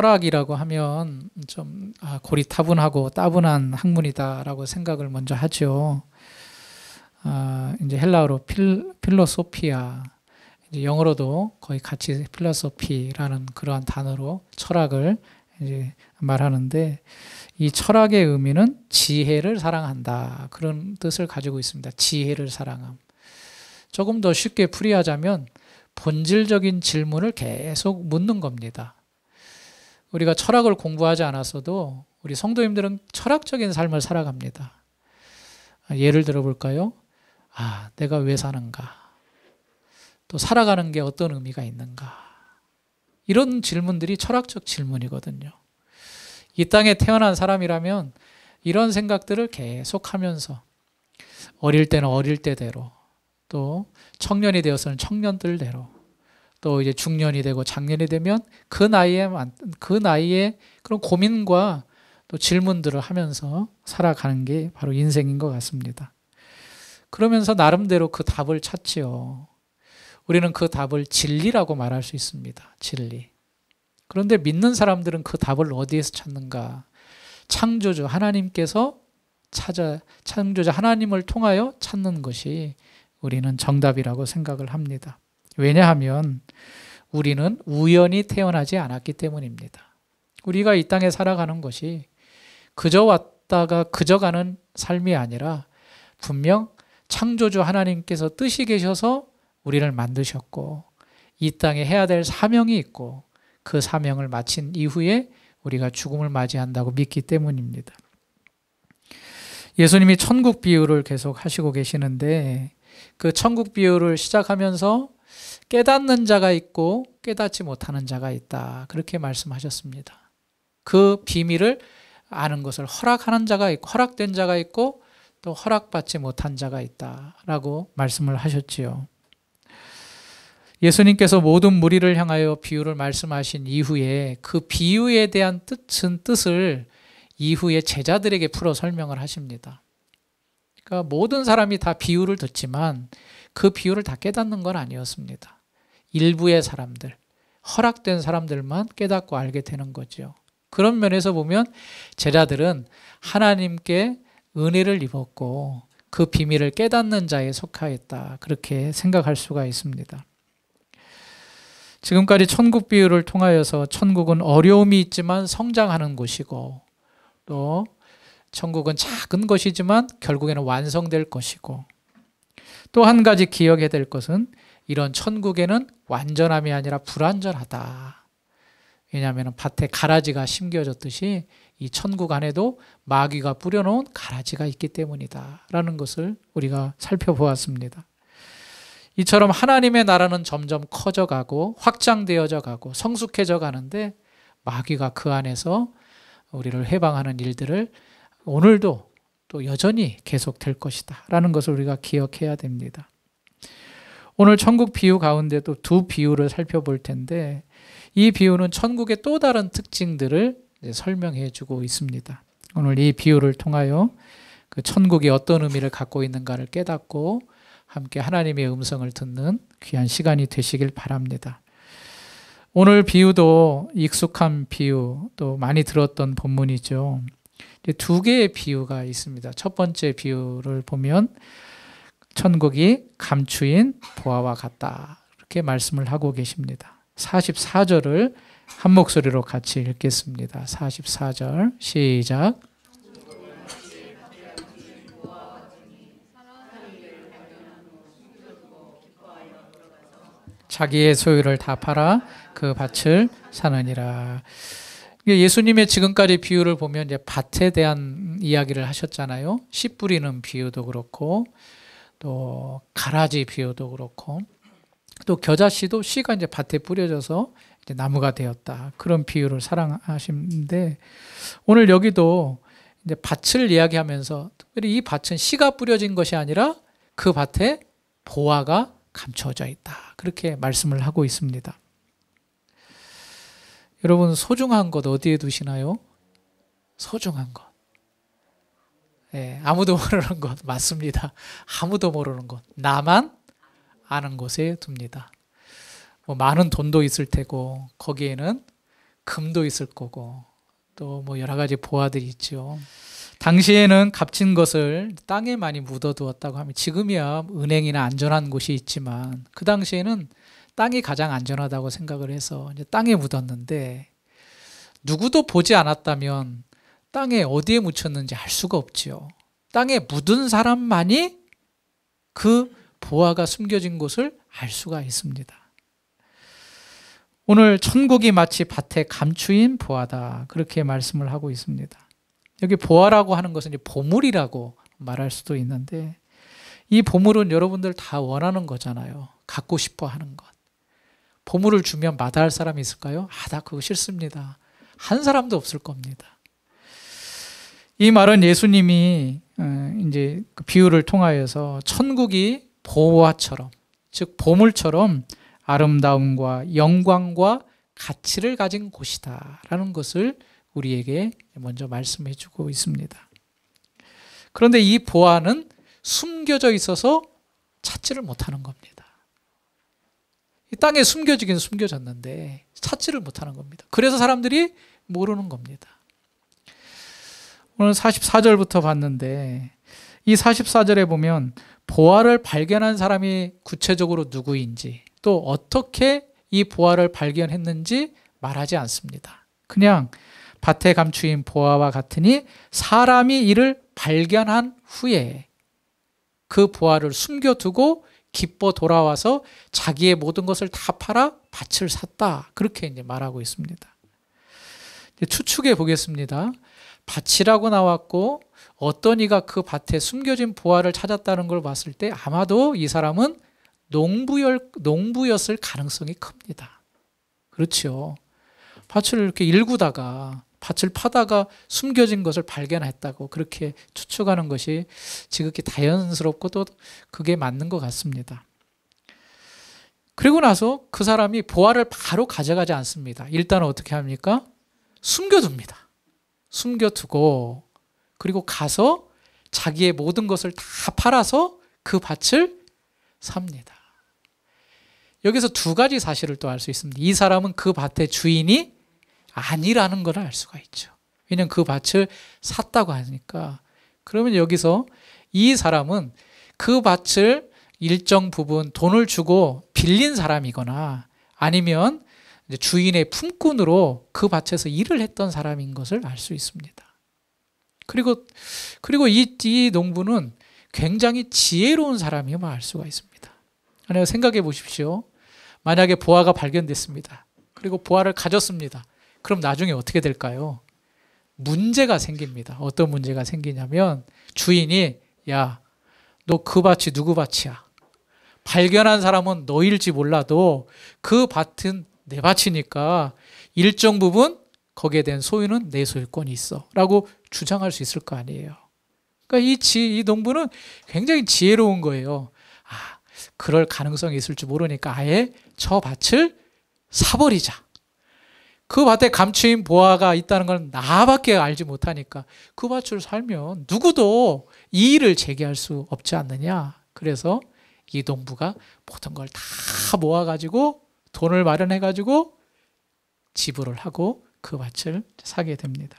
철학이라고 하면 좀 고리타분하고 따분한 학문이다라고 생각을 먼저 하죠. 이제 헬라어로 필로소피아, 이제 영어로도 거의 같이 필로소피라는 그러한 단어로 철학을 이제 말하는데, 이 철학의 의미는 지혜를 사랑한다, 그런 뜻을 가지고 있습니다. 지혜를 사랑함. 조금 더 쉽게 풀이하자면 본질적인 질문을 계속 묻는 겁니다. 우리가 철학을 공부하지 않았어도 우리 성도님들은 철학적인 삶을 살아갑니다. 예를 들어볼까요? 내가 왜 사는가? 또 살아가는 게 어떤 의미가 있는가? 이런 질문들이 철학적 질문이거든요. 이 땅에 태어난 사람이라면 이런 생각들을 계속하면서 어릴 때는 어릴 때대로, 또 청년이 되어서는 청년들대로, 또 이제 중년이 되고 장년이 되면 그 나이에 그런 고민과 또 질문들을 하면서 살아가는 게 바로 인생인 것 같습니다. 그러면서 나름대로 그 답을 찾지요. 우리는 그 답을 진리라고 말할 수 있습니다. 진리. 그런데 믿는 사람들은 그 답을 어디에서 찾는가? 창조주 하나님께서 창조주 하나님을 통하여 찾는 것이 우리는 정답이라고 생각을 합니다. 왜냐하면 우리는 우연히 태어나지 않았기 때문입니다. 우리가 이 땅에 살아가는 것이 그저 왔다가 그저 가는 삶이 아니라 분명 창조주 하나님께서 뜻이 계셔서 우리를 만드셨고, 이 땅에 해야 될 사명이 있고, 그 사명을 마친 이후에 우리가 죽음을 맞이한다고 믿기 때문입니다. 예수님이 천국 비유를 계속 하시고 계시는데, 그 천국 비유를 시작하면서 깨닫는 자가 있고 깨닫지 못하는 자가 있다, 그렇게 말씀하셨습니다. 그 비밀을 아는 것을 허락하는 자가 있고, 허락된 자가 있고, 또 허락받지 못한 자가 있다라고 말씀을 하셨지요. 예수님께서 모든 무리를 향하여 비유를 말씀하신 이후에 그 비유에 대한 뜻을 이후에 제자들에게 풀어 설명을 하십니다. 그러니까 모든 사람이 다 비유를 듣지만 그 비유를 다 깨닫는 건 아니었습니다. 일부의 사람들, 허락된 사람들만 깨닫고 알게 되는 거죠. 그런 면에서 보면 제자들은 하나님께 은혜를 입었고 그 비밀을 깨닫는 자에 속하였다, 그렇게 생각할 수가 있습니다. 지금까지 천국 비유를 통하여서 천국은 어려움이 있지만 성장하는 곳이고, 또 천국은 작은 것이지만 결국에는 완성될 것이고, 또 한 가지 기억해야 될 것은 이런 천국에는 완전함이 아니라 불완전하다. 왜냐하면 밭에 가라지가 심겨졌듯이 이 천국 안에도 마귀가 뿌려놓은 가라지가 있기 때문이다 라는 것을 우리가 살펴보았습니다. 이처럼 하나님의 나라는 점점 커져가고 확장되어져 가고 성숙해져 가는데, 마귀가 그 안에서 우리를 해방하는 일들을 오늘도 또 여전히 계속될 것이다 라는 것을 우리가 기억해야 됩니다. 오늘 천국 비유 가운데도 두 비유를 살펴볼 텐데, 이 비유는 천국의 또 다른 특징들을 설명해 주고 있습니다. 오늘 이 비유를 통하여 그 천국이 어떤 의미를 갖고 있는가를 깨닫고 함께 하나님의 음성을 듣는 귀한 시간이 되시길 바랍니다. 오늘 비유도 익숙한 비유, 또 많이 들었던 본문이죠. 두 개의 비유가 있습니다. 첫 번째 비유를 보면 천국이 감추인 보화와 같다, 이렇게 말씀을 하고 계십니다. 44절을 한 목소리로 같이 읽겠습니다. 44절 시작. 자기의 소유를 다 팔아 그 밭을 사느니라. 예수님의 지금까지 비유를 보면 이제 밭에 대한 이야기를 하셨잖아요. 씨 뿌리는 비유도 그렇고, 또 가라지 비유도 그렇고, 또 겨자씨도 씨가 이제 밭에 뿌려져서 이제 나무가 되었다, 그런 비유를 사랑하시는데, 오늘 여기도 이제 밭을 이야기하면서 특별히 이 밭은 씨가 뿌려진 것이 아니라 그 밭에 보화가 감춰져 있다, 그렇게 말씀을 하고 있습니다. 여러분, 소중한 것 어디에 두시나요? 소중한 것. 아무도 모르는 것 맞습니다. 아무도 모르는 것, 나만 아는 곳에 둡니다. 뭐 많은 돈도 있을 테고 거기에는 금도 있을 거고 또 뭐 여러 가지 보화들이 있죠. 당시에는 값진 것을 땅에 많이 묻어두었다고 하면 지금이야 은행이나 안전한 곳이 있지만 그 당시에는 땅이 가장 안전하다고 생각을 해서 이제 땅에 묻었는데 누구도 보지 않았다면 땅에 어디에 묻혔는지 알 수가 없지요. 땅에 묻은 사람만이 그 보화가 숨겨진 곳을 알 수가 있습니다. 오늘 천국이 마치 밭에 감추인 보화다 그렇게 말씀을 하고 있습니다. 여기 보화라고 하는 것은 이제 보물이라고 말할 수도 있는데 이 보물은 여러분들 다 원하는 거잖아요. 갖고 싶어 하는 것. 보물을 주면 마다할 사람이 있을까요? 나 그거 싫습니다. 한 사람도 없을 겁니다. 이 말은 예수님이 이제 그 비유를 통하여서 천국이 보화처럼, 즉 보물처럼 아름다움과 영광과 가치를 가진 곳이다라는 것을 우리에게 먼저 말씀해 주고 있습니다. 그런데 이 보화는 숨겨져 있어서 찾지를 못하는 겁니다. 이 땅에 숨겨지긴 숨겨졌는데 찾지를 못하는 겁니다. 그래서 사람들이 모르는 겁니다. 오늘 44절부터 봤는데 이 44절에 보면 보화를 발견한 사람이 구체적으로 누구인지 또 어떻게 이 보화를 발견했는지 말하지 않습니다. 그냥 밭에 감추인 보화와 같으니 사람이 이를 발견한 후에 그 보화를 숨겨두고 기뻐 돌아와서 자기의 모든 것을 다 팔아 밭을 샀다. 그렇게 이제 말하고 있습니다. 추측해 보겠습니다. 밭이라고 나왔고 어떤 이가 그 밭에 숨겨진 보화를 찾았다는 걸 봤을 때 아마도 이 사람은 농부였을 가능성이 큽니다. 그렇죠. 밭을 이렇게 일구다가 밭을 파다가 숨겨진 것을 발견했다고 그렇게 추측하는 것이 지극히 자연스럽고 또 그게 맞는 것 같습니다. 그리고 나서 그 사람이 보화를 바로 가져가지 않습니다. 일단은 어떻게 합니까? 숨겨둡니다. 숨겨두고 그리고 가서 자기의 모든 것을 다 팔아서 그 밭을 삽니다. 여기서 두 가지 사실을 또 알 수 있습니다. 이 사람은 그 밭의 주인이 아니라는 걸 알 수가 있죠. 왜냐하면 그 밭을 샀다고 하니까. 그러면 여기서 이 사람은 그 밭을 일정 부분 돈을 주고 빌린 사람이거나 아니면 주인의 품꾼으로 그 밭에서 일을 했던 사람인 것을 알 수 있습니다. 그리고 이 농부는 굉장히 지혜로운 사람임을 알 수가 있습니다. 생각해 보십시오. 만약에 보화가 발견됐습니다. 그리고 보화를 가졌습니다. 그럼 나중에 어떻게 될까요? 문제가 생깁니다. 어떤 문제가 생기냐면 주인이 야, 너 그 밭이 누구 밭이야? 발견한 사람은 너일지 몰라도 그 밭은 내 밭이니까 일정 부분 거기에 대한 소유는 내 소유권이 있어 라고 주장할 수 있을 거 아니에요. 그러니까 이 농부는 굉장히 지혜로운 거예요. 그럴 가능성이 있을지 모르니까 아예 저 밭을 사버리자. 그 밭에 감추인 보화가 있다는 건 나밖에 알지 못하니까 그 밭을 살면 누구도 이의를 제기할 수 없지 않느냐. 그래서 이 농부가 모든 걸 다 모아가지고 돈을 마련해가지고 지불을 하고 그 밭을 사게 됩니다.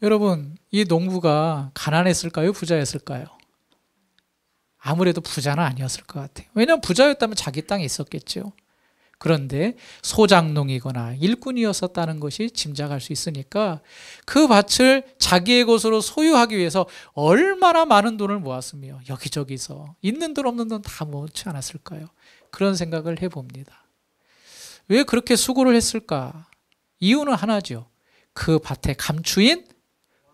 여러분, 이 농부가 가난했을까요? 부자였을까요? 아무래도 부자는 아니었을 것 같아요. 왜냐하면 부자였다면 자기 땅에 있었겠죠. 그런데 소장농이거나 일꾼이었었다는 것이 짐작할 수 있으니까 그 밭을 자기의 것으로 소유하기 위해서 얼마나 많은 돈을 모았으며 여기저기서 있는 돈 없는 돈 다 모았지 않았을까요? 그런 생각을 해봅니다. 왜 그렇게 수고를 했을까? 이유는 하나죠. 그 밭에 감추인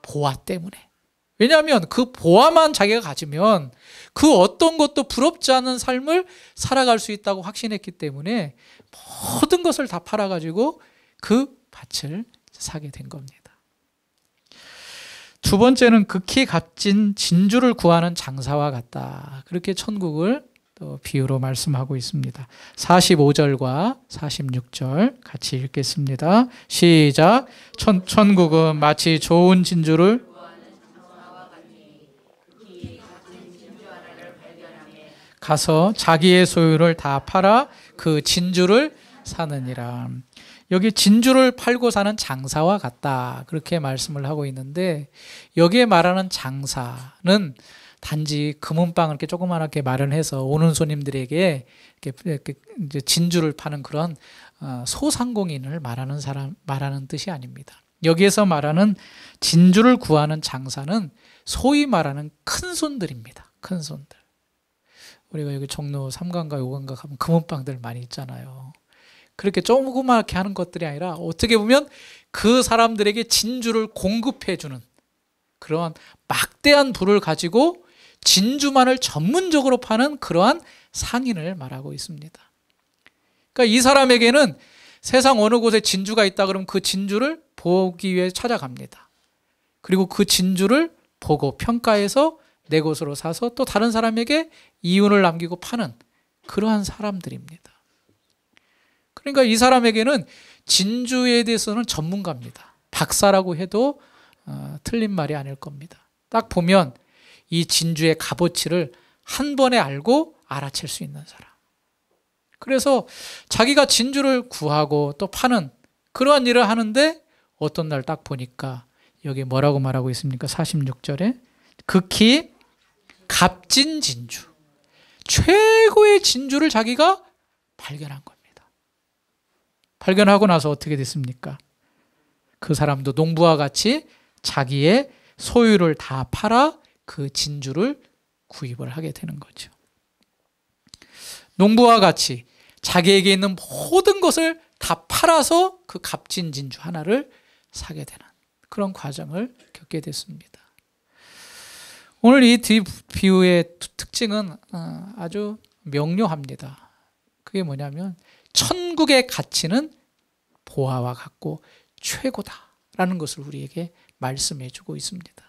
보화 때문에. 왜냐하면 그 보화만 자기가 가지면 그 어떤 것도 부럽지 않은 삶을 살아갈 수 있다고 확신했기 때문에 모든 것을 다 팔아가지고 그 밭을 사게 된 겁니다. 두 번째는 극히 값진 진주를 구하는 장사와 같다. 그렇게 천국을 또 비유로 말씀하고 있습니다. 45절과 46절 같이 읽겠습니다. 시작. 천국은 마치 좋은 진주를 가서 자기의 소유를 다 팔아 그 진주를 사느니라. 여기 진주를 팔고 사는 장사와 같다. 그렇게 말씀을 하고 있는데 여기에 말하는 장사는 단지 금은방을 이렇게 조그맣게 마련해서 오는 손님들에게 이렇게 이제 진주를 파는 그런 소상공인을 말하는 뜻이 아닙니다. 여기에서 말하는 진주를 구하는 장사는 소위 말하는 큰 손들입니다. 큰 손들. 우리가 여기 종로 3관가 5관가 가면 금은방들 많이 있잖아요. 그렇게 조그맣게 하는 것들이 아니라 어떻게 보면 그 사람들에게 진주를 공급해주는 그러한 막대한 부를 가지고 진주만을 전문적으로 파는 그러한 상인을 말하고 있습니다. 그러니까 이 사람에게는 세상 어느 곳에 진주가 있다 그러면 그 진주를 보기 위해 찾아갑니다. 그리고 그 진주를 보고 평가해서 내 것으로 사서 또 다른 사람에게 이윤을 남기고 파는 그러한 사람들입니다. 그러니까 이 사람에게는 진주에 대해서는 전문가입니다. 박사라고 해도 틀린 말이 아닐 겁니다. 딱 보면 이 진주의 값어치를 한 번에 알고 알아챌 수 있는 사람. 그래서 자기가 진주를 구하고 또 파는 그러한 일을 하는데 어떤 날 딱 보니까 여기 뭐라고 말하고 있습니까? 46절에 극히 값진 진주, 최고의 진주를 자기가 발견한 겁니다. 발견하고 나서 어떻게 됐습니까? 그 사람도 농부와 같이 자기의 소유를 다 팔아 그 진주를 구입을 하게 되는 거죠. 농부와 같이 자기에게 있는 모든 것을 다 팔아서 그 값진 진주 하나를 사게 되는 그런 과정을 겪게 됐습니다. 오늘 이 비유의 특징은 아주 명료합니다. 그게 뭐냐면 천국의 가치는 보화와 같고 최고다라는 것을 우리에게 말씀해 주고 있습니다.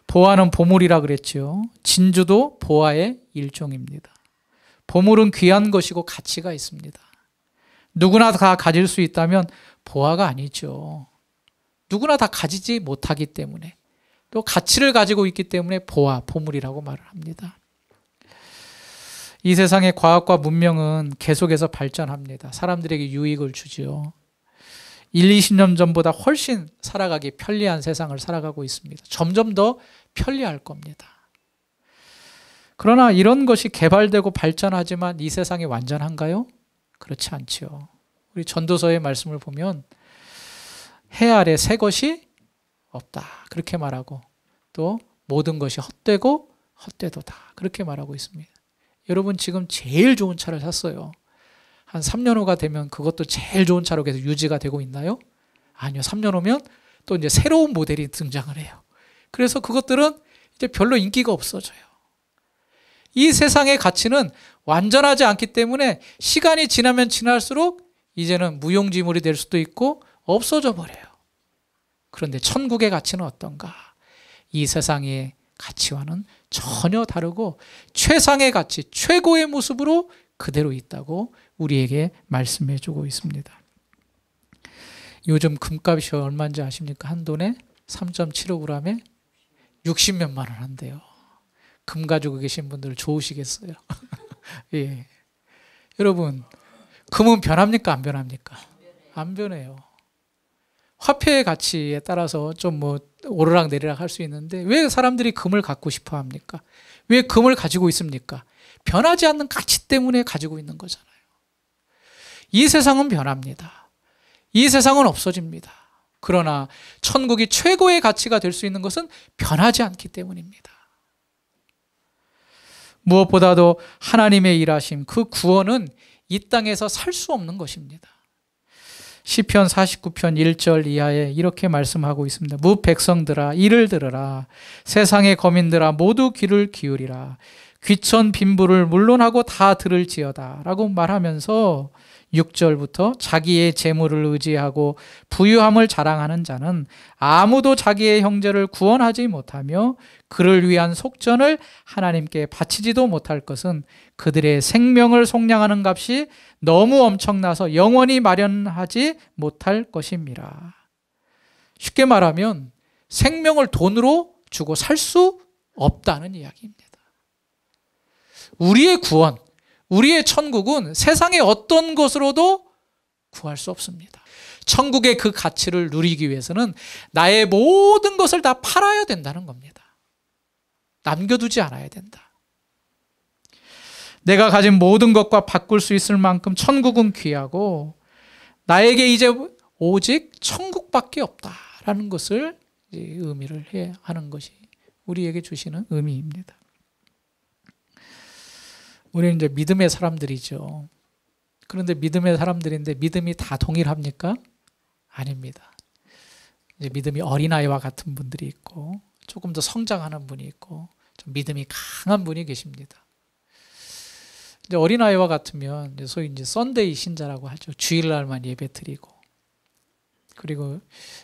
보화는 보물이라 그랬죠. 진주도 보화의 일종입니다. 보물은 귀한 것이고 가치가 있습니다. 누구나 다 가질 수 있다면 보화가 아니죠. 누구나 다 가지지 못하기 때문에 또 가치를 가지고 있기 때문에 보화, 보물이라고 말을 합니다. 이 세상의 과학과 문명은 계속해서 발전합니다. 사람들에게 유익을 주죠. 20년 전보다 훨씬 살아가기 편리한 세상을 살아가고 있습니다. 점점 더 편리할 겁니다. 그러나 이런 것이 개발되고 발전하지만 이 세상이 완전한가요? 그렇지 않죠. 우리 전도서의 말씀을 보면 해 아래 새 것이 없다. 그렇게 말하고 또 모든 것이 헛되고 헛되도다. 그렇게 말하고 있습니다. 여러분 지금 제일 좋은 차를 샀어요. 한 3년 후가 되면 그것도 제일 좋은 차로 계속 유지가 되고 있나요? 아니요. 3년 후면 또 이제 새로운 모델이 등장을 해요. 그래서 그것들은 이제 별로 인기가 없어져요. 이 세상의 가치는 완전하지 않기 때문에 시간이 지나면 지날수록 이제는 무용지물이 될 수도 있고 없어져 버려요. 그런데 천국의 가치는 어떤가? 이 세상의 가치와는 전혀 다르고 최상의 가치, 최고의 모습으로 그대로 있다고 우리에게 말씀해 주고 있습니다. 요즘 금값이 얼마인지 아십니까? 한 돈에 3.75g에 60몇만 원 한대요. 금 가지고 계신 분들 좋으시겠어요? 예. 여러분, 금은 변합니까? 안 변합니까? 안 변해요. 화폐의 가치에 따라서 좀 오르락 내리락 할 수 있는데 왜 사람들이 금을 갖고 싶어 합니까? 왜 금을 가지고 있습니까? 변하지 않는 가치 때문에 가지고 있는 거잖아요. 이 세상은 변합니다. 이 세상은 없어집니다. 그러나 천국이 최고의 가치가 될 수 있는 것은 변하지 않기 때문입니다. 무엇보다도 하나님의 일하심, 그 구원은 이 땅에서 살 수 없는 것입니다. 시편 49편 1절 이하에 이렇게 말씀하고 있습니다. 무 백성들아 이를 들으라. 세상의 거민들아 모두 귀를 기울이라. 귀천 빈부를 물론하고 다 들을지어다 라고 말하면서 6절부터 자기의 재물을 의지하고 부유함을 자랑하는 자는 아무도 자기의 형제를 구원하지 못하며 그를 위한 속전을 하나님께 바치지도 못할 것은 그들의 생명을 속량하는 값이 너무 엄청나서 영원히 마련하지 못할 것입니다. 쉽게 말하면 생명을 돈으로 주고 살 수 없다는 이야기입니다. 우리의 구원, 우리의 천국은 세상의 어떤 것으로도 구할 수 없습니다. 천국의 그 가치를 누리기 위해서는 나의 모든 것을 다 팔아야 된다는 겁니다. 남겨두지 않아야 된다. 내가 가진 모든 것과 바꿀 수 있을 만큼 천국은 귀하고 나에게 이제 오직 천국밖에 없다라는 것을 의미를 해야 하는 것이 우리에게 주시는 의미입니다. 우리는 이제 믿음의 사람들이죠. 그런데 믿음의 사람들인데 믿음이 다 동일합니까? 아닙니다. 이제 믿음이 어린아이와 같은 분들이 있고 조금 더 성장하는 분이 있고 좀 믿음이 강한 분이 계십니다. 이제 어린아이와 같으면 소위 이제 썬데이 신자라고 하죠. 주일날만 예배 드리고, 그리고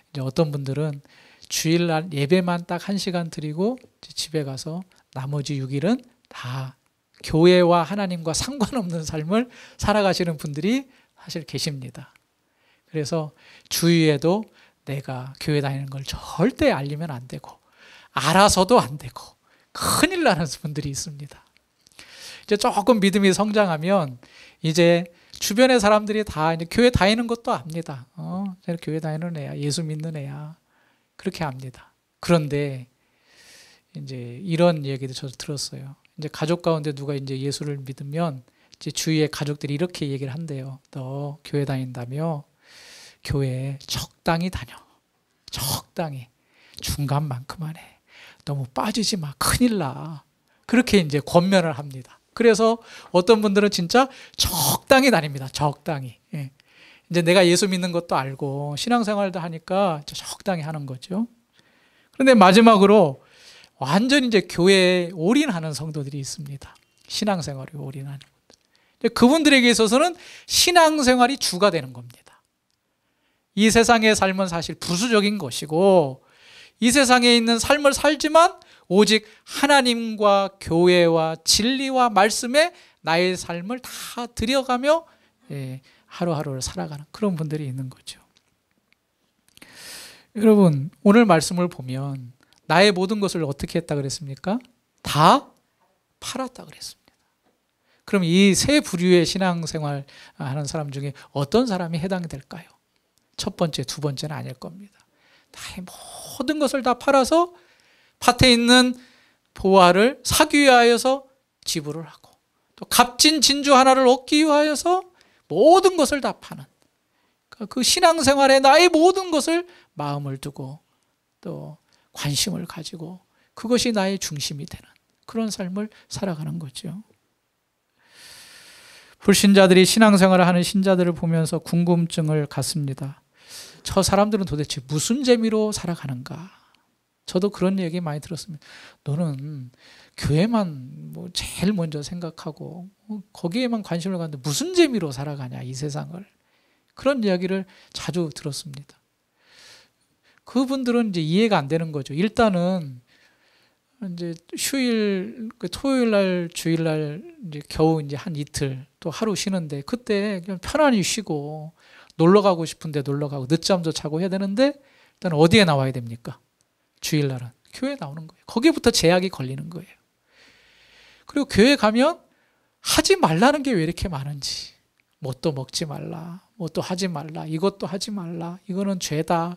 이제 어떤 분들은 주일날 예배만 딱 1시간 드리고 집에 가서 나머지 6일은 다 교회와 하나님과 상관없는 삶을 살아가시는 분들이 사실 계십니다. 그래서 주위에도 내가 교회 다니는 걸 절대 알리면 안 되고, 알아서도 안 되고, 큰일 나는 분들이 있습니다. 이제 조금 믿음이 성장하면 이제 주변의 사람들이 다 이제 교회 다니는 것도 압니다. 쟤는 교회 다니는 애야, 예수 믿는 애야, 그렇게 압니다. 그런데 이제 이런 얘기도 저도 들었어요. 이제 가족 가운데 누가 이제 예수를 믿으면 이제 주위의 가족들이 이렇게 얘기를 한대요. 너 교회 다닌다며? 교회 적당히 다녀. 적당히. 중간만큼만 해. 너무 빠지지 마. 큰일 나. 그렇게 이제 권면을 합니다. 그래서 어떤 분들은 진짜 적당히 다닙니다. 적당히. 예. 이제 내가 예수 믿는 것도 알고 신앙생활도 하니까 적당히 하는 거죠. 그런데 마지막으로 완전히 이제 교회에 올인하는 성도들이 있습니다. 신앙생활에 올인하는 분들. 그분들에게 있어서는 신앙생활이 주가 되는 겁니다. 이 세상의 삶은 사실 부수적인 것이고, 이 세상에 있는 삶을 살지만 오직 하나님과 교회와 진리와 말씀에 나의 삶을 다 들여가며 하루하루를 살아가는 그런 분들이 있는 거죠. 여러분, 오늘 말씀을 보면 나의 모든 것을 어떻게 했다 그랬습니까? 다 팔았다 그랬습니다. 그럼 이 세 부류의 신앙생활 하는 사람 중에 어떤 사람이 해당이 될까요? 첫 번째, 두 번째는 아닐 겁니다. 나의 모든 것을 다 팔아서 밭에 있는 보화를 사기 위하여서 지불을 하고, 또 값진 진주 하나를 얻기 위하여서 모든 것을 다 파는 그 신앙생활에 나의 모든 것을 마음을 두고 또 관심을 가지고 그것이 나의 중심이 되는 그런 삶을 살아가는 거죠. 불신자들이 신앙생활을 하는 신자들을 보면서 궁금증을 갖습니다. 저 사람들은 도대체 무슨 재미로 살아가는가? 저도 그런 얘기 많이 들었습니다. 너는 교회만 뭐 제일 먼저 생각하고 거기에만 관심을 갖는데 무슨 재미로 살아가냐, 이 세상을. 그런 이야기를 자주 들었습니다. 그분들은 이제 이해가 안 되는 거죠. 일단은 이제 휴일, 토요일 날, 주일 날 이제 겨우 이제 한 이틀 또 하루 쉬는데 그때 그냥 편안히 쉬고 놀러 가고 싶은데 놀러 가고 늦잠도 자고 해야 되는데 일단 어디에 나와야 됩니까? 주일날은 교회에 나오는 거예요. 거기부터 제약이 걸리는 거예요. 그리고 교회 가면 하지 말라는 게 왜 이렇게 많은지, 뭣도 먹지 말라, 뭣도 하지 말라, 이것도 하지 말라, 이거는 죄다,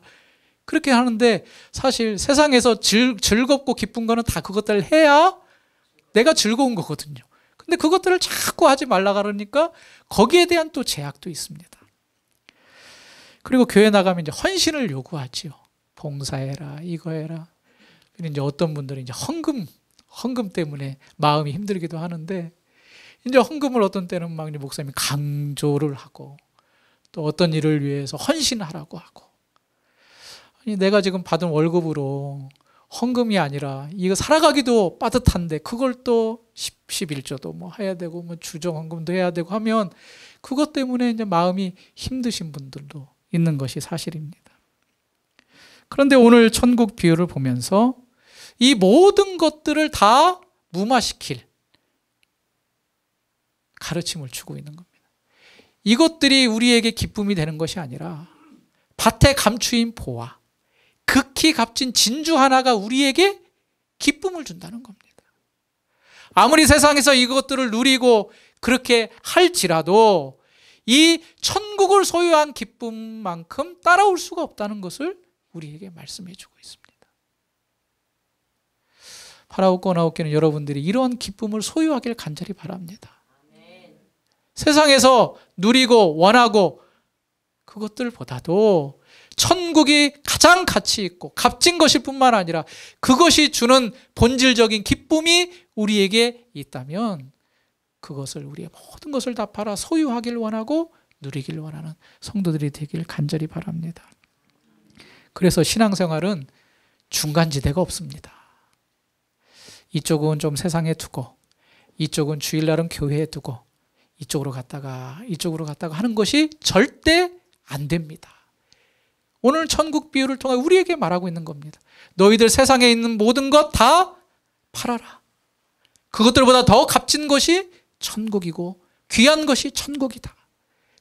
그렇게 하는데 사실 세상에서 즐겁고 기쁜 거는 다 그것들을 해야 내가 즐거운 거거든요. 근데 그것들을 자꾸 하지 말라 그러니까 거기에 대한 또 제약도 있습니다. 그리고 교회 나가면 이제 헌신을 요구하지요. 봉사해라, 이거 해라. 이제 어떤 분들은 이제 헌금 때문에 마음이 힘들기도 하는데, 이제 헌금을 어떤 때는 막 목사님이 강조를 하고, 또 어떤 일을 위해서 헌신하라고 하고. 아니, 내가 지금 받은 월급으로 헌금이 아니라 이거 살아가기도 빠듯한데 그걸 또 11조도 뭐 해야 되고 뭐 주정 헌금도 해야 되고 하면 그것 때문에 이제 마음이 힘드신 분들도 있는 것이 사실입니다. 그런데 오늘 천국 비유를 보면서 이 모든 것들을 다 무마시킬 가르침을 주고 있는 겁니다. 이것들이 우리에게 기쁨이 되는 것이 아니라 밭에 감추인 보화, 극히 값진 진주 하나가 우리에게 기쁨을 준다는 겁니다. 아무리 세상에서 이것들을 누리고 그렇게 할지라도 이 천국을 소유한 기쁨만큼 따라올 수가 없다는 것을 우리에게 말씀해 주고 있습니다. 파라오고 나오기는 여러분들이 이런 기쁨을 소유하길 간절히 바랍니다. 세상에서 누리고 원하고 그것들보다도 천국이 가장 가치 있고 값진 것일 뿐만 아니라 그것이 주는 본질적인 기쁨이 우리에게 있다면 그것을 우리의 모든 것을 다 팔아 소유하길 원하고 누리길 원하는 성도들이 되길 간절히 바랍니다. 그래서 신앙생활은 중간지대가 없습니다. 이쪽은 좀 세상에 두고 이쪽은 주일날은 교회에 두고 이쪽으로 갔다가 하는 것이 절대 안 됩니다. 오늘 천국 비유를 통해 우리에게 말하고 있는 겁니다. 너희들 세상에 있는 모든 것 다 팔아라. 그것들보다 더 값진 것이 천국이고 귀한 것이 천국이다.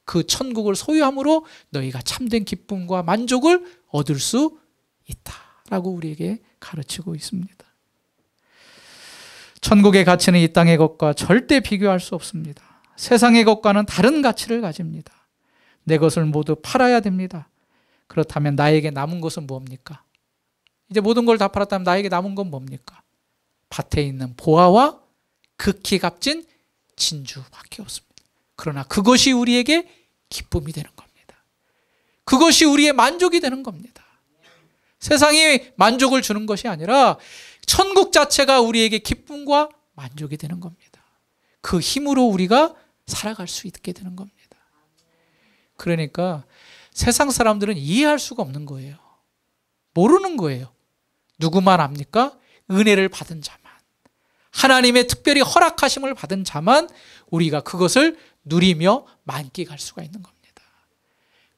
그 천국을 소유함으로 너희가 참된 기쁨과 만족을 얻을 수 있다라고 우리에게 가르치고 있습니다. 천국의 가치는 이 땅의 것과 절대 비교할 수 없습니다. 세상의 것과는 다른 가치를 가집니다. 내 것을 모두 팔아야 됩니다. 그렇다면 나에게 남은 것은 뭡니까? 이제 모든 걸 다 팔았다면 나에게 남은 건 뭡니까? 밭에 있는 보화와 극히 값진 진주밖에 없습니다. 그러나 그것이 우리에게 기쁨이 되는 겁니다. 그것이 우리의 만족이 되는 겁니다. 세상이 만족을 주는 것이 아니라 천국 자체가 우리에게 기쁨과 만족이 되는 겁니다. 그 힘으로 우리가 살아갈 수 있게 되는 겁니다. 그러니까 세상 사람들은 이해할 수가 없는 거예요. 모르는 거예요. 누구만 압니까? 은혜를 받은 자만, 하나님의 특별히 허락하심을 받은 자만 우리가 그것을 누리며 만끽할 수가 있는 겁니다.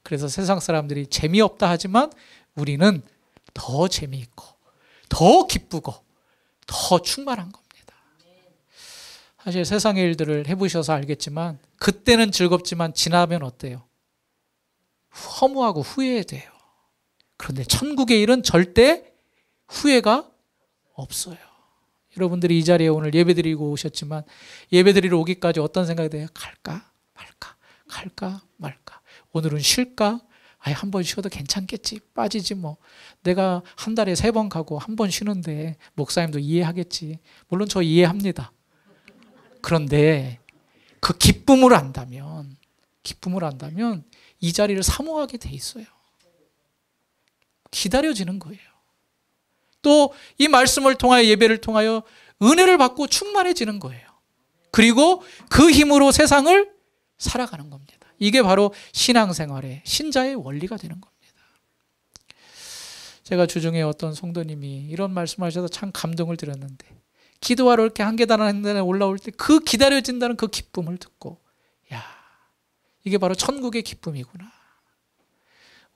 그래서 세상 사람들이 재미없다 하지만 우리는 더 재미있고 더 기쁘고 더 충만한 겁니다. 사실 세상의 일들을 해보셔서 알겠지만 그때는 즐겁지만 지나면 어때요? 허무하고 후회돼요. 그런데 천국의 일은 절대 후회가 없어요. 여러분들이 이 자리에 오늘 예배드리고 오셨지만 예배드리러 오기까지 어떤 생각이 돼요? 갈까 말까, 갈까 말까. 오늘은 쉴까? 한 번 쉬어도 괜찮겠지. 빠지지 뭐. 내가 한 달에 3번 가고 한 번 쉬는데 목사님도 이해하겠지. 물론 저 이해합니다. 그런데 그 기쁨을 안다면 이 자리를 사모하게 돼 있어요. 기다려지는 거예요. 또 이 말씀을 통하여 예배를 통하여 은혜를 받고 충만해지는 거예요. 그리고 그 힘으로 세상을 살아가는 겁니다. 이게 바로 신앙생활의 신자의 원리가 되는 겁니다. 제가 주중에 어떤 성도님이 이런 말씀하셔서 참 감동을 드렸는데 기도하러 이렇게 한 계단 한 계단에 올라올 때 그 기다려진다는 그 기쁨을 듣고 야, 이게 바로 천국의 기쁨이구나.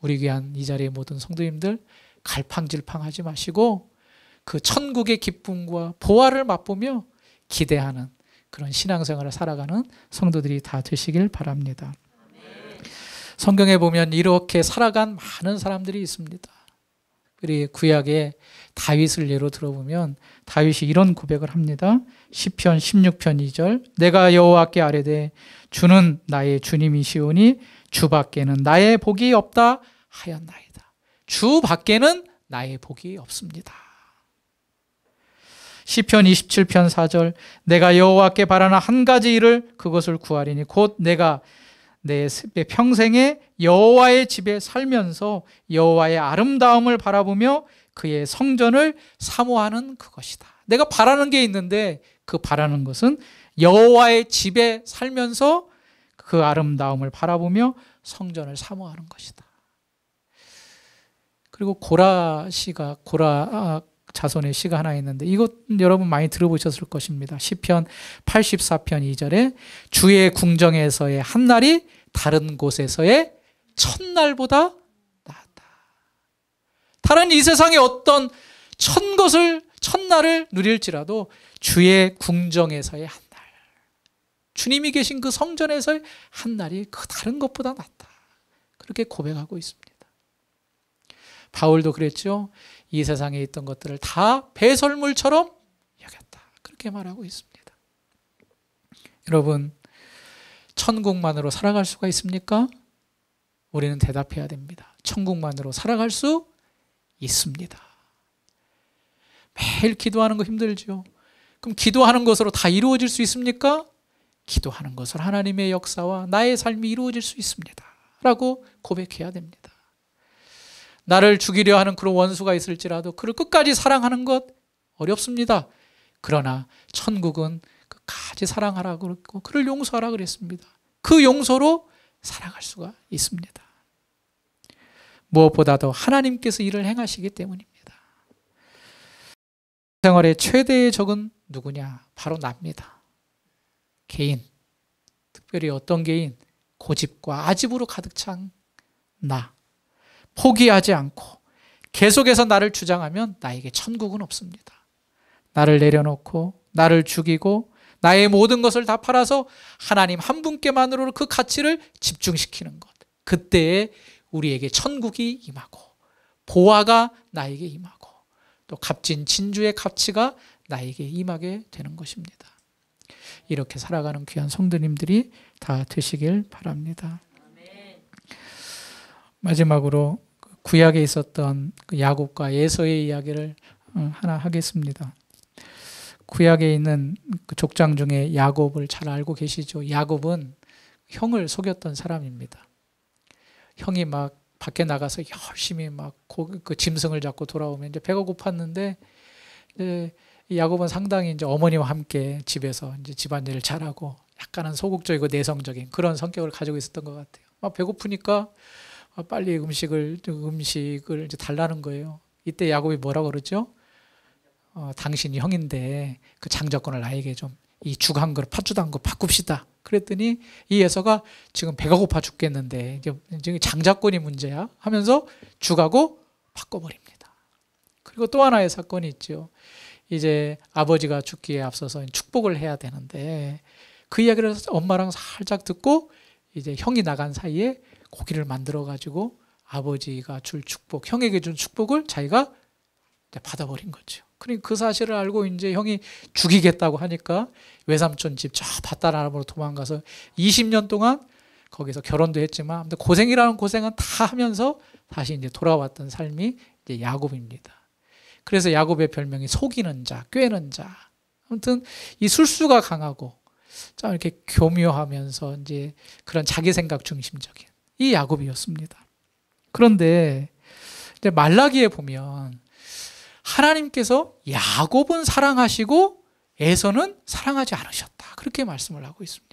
우리 귀한 이 자리의 모든 성도님들 갈팡질팡하지 마시고 그 천국의 기쁨과 보화를 맛보며 기대하는 그런 신앙생활을 살아가는 성도들이 다 되시길 바랍니다. 성경에 보면 이렇게 살아간 많은 사람들이 있습니다. 우리 구약의 다윗을 예로 들어보면 다윗이 이런 고백을 합니다. 시편 16편 2절 내가 여호와께 아뢰되 주는 나의 주님이시오니 주 밖에는 나의 복이 없다 하였나이다. 주 밖에는 나의 복이 없습니다. 시편 27편 4절 내가 여호와께 바라는 한 가지 일을 그것을 구하리니 곧 내가 내 평생에 여호와의 집에 살면서 여호와의 아름다움을 바라보며 그의 성전을 사모하는 그것이다. 내가 바라는 게 있는데 그 바라는 것은 여호와의 집에 살면서 그 아름다움을 바라보며 성전을 사모하는 것이다. 그리고 고라 자손의 시가 하나 있는데 이것 여러분 많이 들어보셨을 것입니다. 시편 84편 2절에 주의 궁정에서의 한 날이 다른 곳에서의 첫날보다 낫다. 다른 이 세상의 어떤 첫날을 누릴지라도 주의 궁정에서의 한 날, 주님이 계신 그 성전에서의 한 날이 그 다른 것보다 낫다. 그렇게 고백하고 있습니다. 바울도 그랬죠. 이 세상에 있던 것들을 다 배설물처럼 여겼다. 그렇게 말하고 있습니다. 여러분, 천국만으로 살아갈 수가 있습니까? 우리는 대답해야 됩니다. 천국만으로 살아갈 수 있습니다. 매일 기도하는 거 힘들죠. 그럼 기도하는 것으로 다 이루어질 수 있습니까? 기도하는 것으로 하나님의 역사와 나의 삶이 이루어질 수 있습니다. 라고 고백해야 됩니다. 나를 죽이려 하는 그런 원수가 있을지라도 그를 끝까지 사랑하는 것 어렵습니다. 그러나 천국은 끝까지 사랑하라고 그랬고 그를 용서하라 그랬습니다. 그 용서로 살아갈 수가 있습니다. 무엇보다도 하나님께서 일을 행하시기 때문입니다. 생활의 최대의 적은 누구냐? 바로 납니다. 개인, 특별히 어떤 개인? 고집과 아집으로 가득 찬 나. 포기하지 않고 계속해서 나를 주장하면 나에게 천국은 없습니다. 나를 내려놓고 나를 죽이고 나의 모든 것을 다 팔아서 하나님 한 분께만으로 그 가치를 집중시키는 것. 그때에 우리에게 천국이 임하고 보화가 나에게 임하고 또 값진 진주의 가치가 나에게 임하게 되는 것입니다. 이렇게 살아가는 귀한 성도님들이 다 되시길 바랍니다. 마지막으로 구약에 있었던 야곱과 에서의 이야기를 하나 하겠습니다. 구약에 있는 그 족장 중에 야곱을 잘 알고 계시죠? 야곱은 형을 속였던 사람입니다. 형이 막 밖에 나가서 열심히 막 그 짐승을 잡고 돌아오면 이제 배가 고팠는데 이제 야곱은 상당히 이제 어머니와 함께 집에서 이제 집안일을 잘하고 약간은 소극적이고 내성적인 그런 성격을 가지고 있었던 것 같아요. 막 배고프니까 빨리 음식을 이제 달라는 거예요. 이때 야곱이 뭐라고 그러죠? 당신이 형인데 그 장자권을 나에게 좀 이 죽 한 그릇 팥죽 한 그릇 바꿉시다. 그랬더니 이 에서가 지금 배가 고파 죽겠는데 이제 장자권이 문제야 하면서 죽하고 바꿔버립니다. 그리고 또 하나의 사건이 있죠. 이제 아버지가 죽기에 앞서서 축복을 해야 되는데 그 이야기를 엄마랑 살짝 듣고 이제 형이 나간 사이에 고기를 만들어 가지고 아버지가 줄 축복, 형에게 준 축복을 자기가 받아버린 거죠. 그러니까 그 사실을 알고 이제 형이 죽이겠다고 하니까 외삼촌 집 저 밭다람으로 도망가서 20년 동안 거기서 결혼도 했지만 고생이라는 고생은 다 하면서 다시 이제 돌아왔던 삶이 이제 야곱입니다. 그래서 야곱의 별명이 속이는 자, 꿰는 자. 아무튼 이 술수가 강하고 좀 이렇게 교묘하면서 이제 그런 자기 생각 중심적인 이 야곱이었습니다. 그런데 이제 말라기에 보면 하나님께서 야곱은 사랑하시고 에서는 사랑하지 않으셨다. 그렇게 말씀을 하고 있습니다.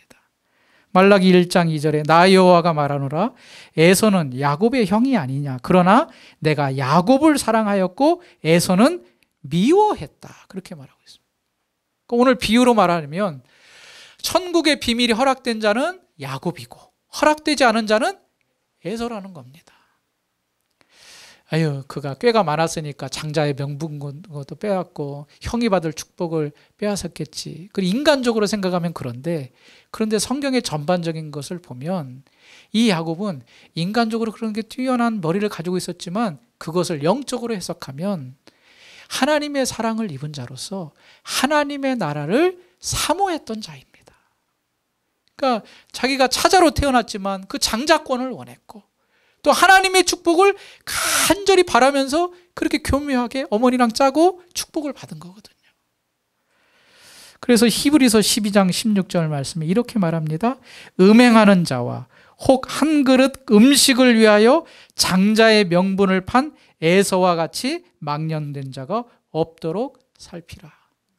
말라기 1장 2절에 나 여호와가 말하노라 에서는 야곱의 형이 아니냐. 그러나 내가 야곱을 사랑하였고 에서는 미워했다. 그렇게 말하고 있습니다. 그러니까 오늘 비유로 말하면 천국의 비밀이 허락된 자는 야곱이고 허락되지 않은 자는 에서라는 겁니다. 아유, 그가 꾀가 많았으니까 장자의 명분 것도 빼앗고 형이 받을 축복을 빼앗았겠지. 그리고 인간적으로 생각하면 그런데 성경의 전반적인 것을 보면 이 야곱은 인간적으로 그런 게 뛰어난 머리를 가지고 있었지만 그것을 영적으로 해석하면 하나님의 사랑을 입은 자로서 하나님의 나라를 사모했던 자입니다. 그러니까 자기가 차자로 태어났지만 그 장자권을 원했고 또 하나님의 축복을 간절히 바라면서 그렇게 교묘하게 어머니랑 짜고 축복을 받은 거거든요. 그래서 히브리서 12장 16절 말씀에 이렇게 말합니다. 음행하는 자와 혹 한 그릇 음식을 위하여 장자의 명분을 판 에서와 같이 망령된 자가 없도록 살피라.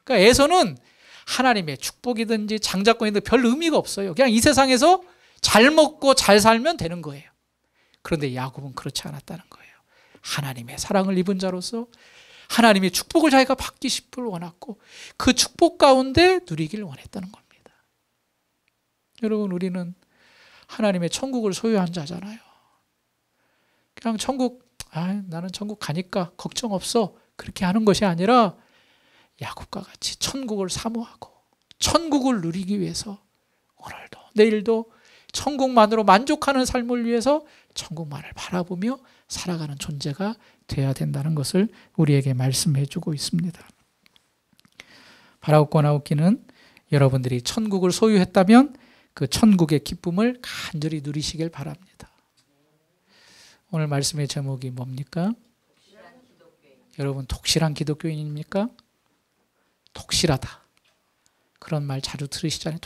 그러니까 에서는 하나님의 축복이든지 장자권이든지 별 의미가 없어요. 그냥 이 세상에서 잘 먹고 잘 살면 되는 거예요. 그런데 야곱은 그렇지 않았다는 거예요. 하나님의 사랑을 입은 자로서 하나님의 축복을 자기가 받기 싶을 원했고 그 축복 가운데 누리기를 원했다는 겁니다. 여러분, 우리는 하나님의 천국을 소유한 자잖아요. 그냥 나는 천국 가니까 걱정 없어 그렇게 하는 것이 아니라 야곱과 같이 천국을 사모하고 천국을 누리기 위해서 오늘도 내일도 천국만으로 만족하는 삶을 위해서 천국만을 바라보며 살아가는 존재가 되어야 된다는 것을 우리에게 말씀해 주고 있습니다. 바라옵고 나옵기는 여러분들이 천국을 소유했다면 그 천국의 기쁨을 간절히 누리시길 바랍니다. 오늘 말씀의 제목이 뭡니까? 여러분 독실한 기독교인입니까? 독실하다. 그런 말 자주 들으시잖아요.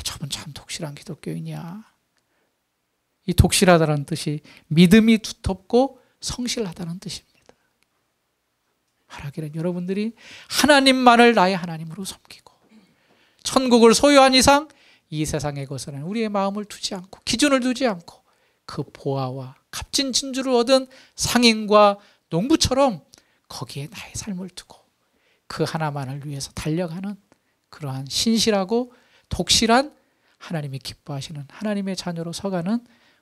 저분 참 독실한 기독교인이야. 이 독실하다는 뜻이 믿음이 두텁고 성실하다는 뜻입니다. 말하기는 여러분들이 하나님만을 나의 하나님으로 섬기고 천국을 소유한 이상 이 세상의 것에는 우리의 마음을 두지 않고 기준을 두지 않고 그 보아와 값진 진주를 얻은 상인과 농부처럼 거기에 나의 삶을 두고 그 하나만을 위해서 달려가는 그러한 신실하고 독실한 하나님이 기뻐하시는 하나님의 자녀로 서가는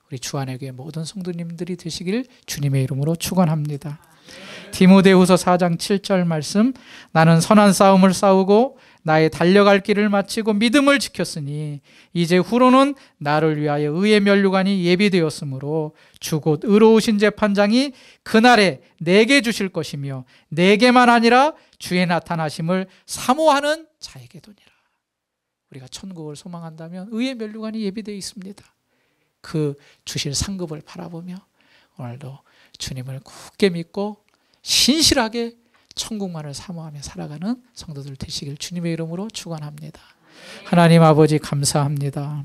우리 주안의 교회 모든 성도님들이 되시길 주님의 이름으로 축원합니다. 디모데후서 4장 7절 말씀, 나는 선한 싸움을 싸우고 나의 달려갈 길을 마치고 믿음을 지켰으니 이제 후로는 나를 위하여 의의 면류관이 예비되었으므로 주 곧 의로우신 재판장이 그날에 내게 주실 것이며 내게만 아니라 주의 나타나심을 사모하는 자에게 도니라. 우리가 천국을 소망한다면 의의 면류관이 예비되어 있습니다. 그 주실 상급을 바라보며 오늘도 주님을 굳게 믿고 신실하게 천국만을 사모하며 살아가는 성도들 되시길 주님의 이름으로 축원합니다. 하나님 아버지 감사합니다.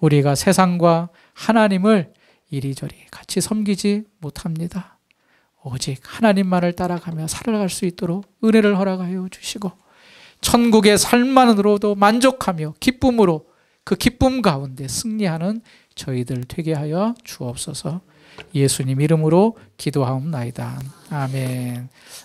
우리가 세상과 하나님을 이리저리 같이 섬기지 못합니다. 오직 하나님만을 따라가며 살아갈 수 있도록 은혜를 허락하여 주시고 천국의 삶만으로도 만족하며 기쁨으로 그 기쁨 가운데 승리하는 저희들 되게 하여 주옵소서. 예수님 이름으로 기도하옵나이다. 아멘.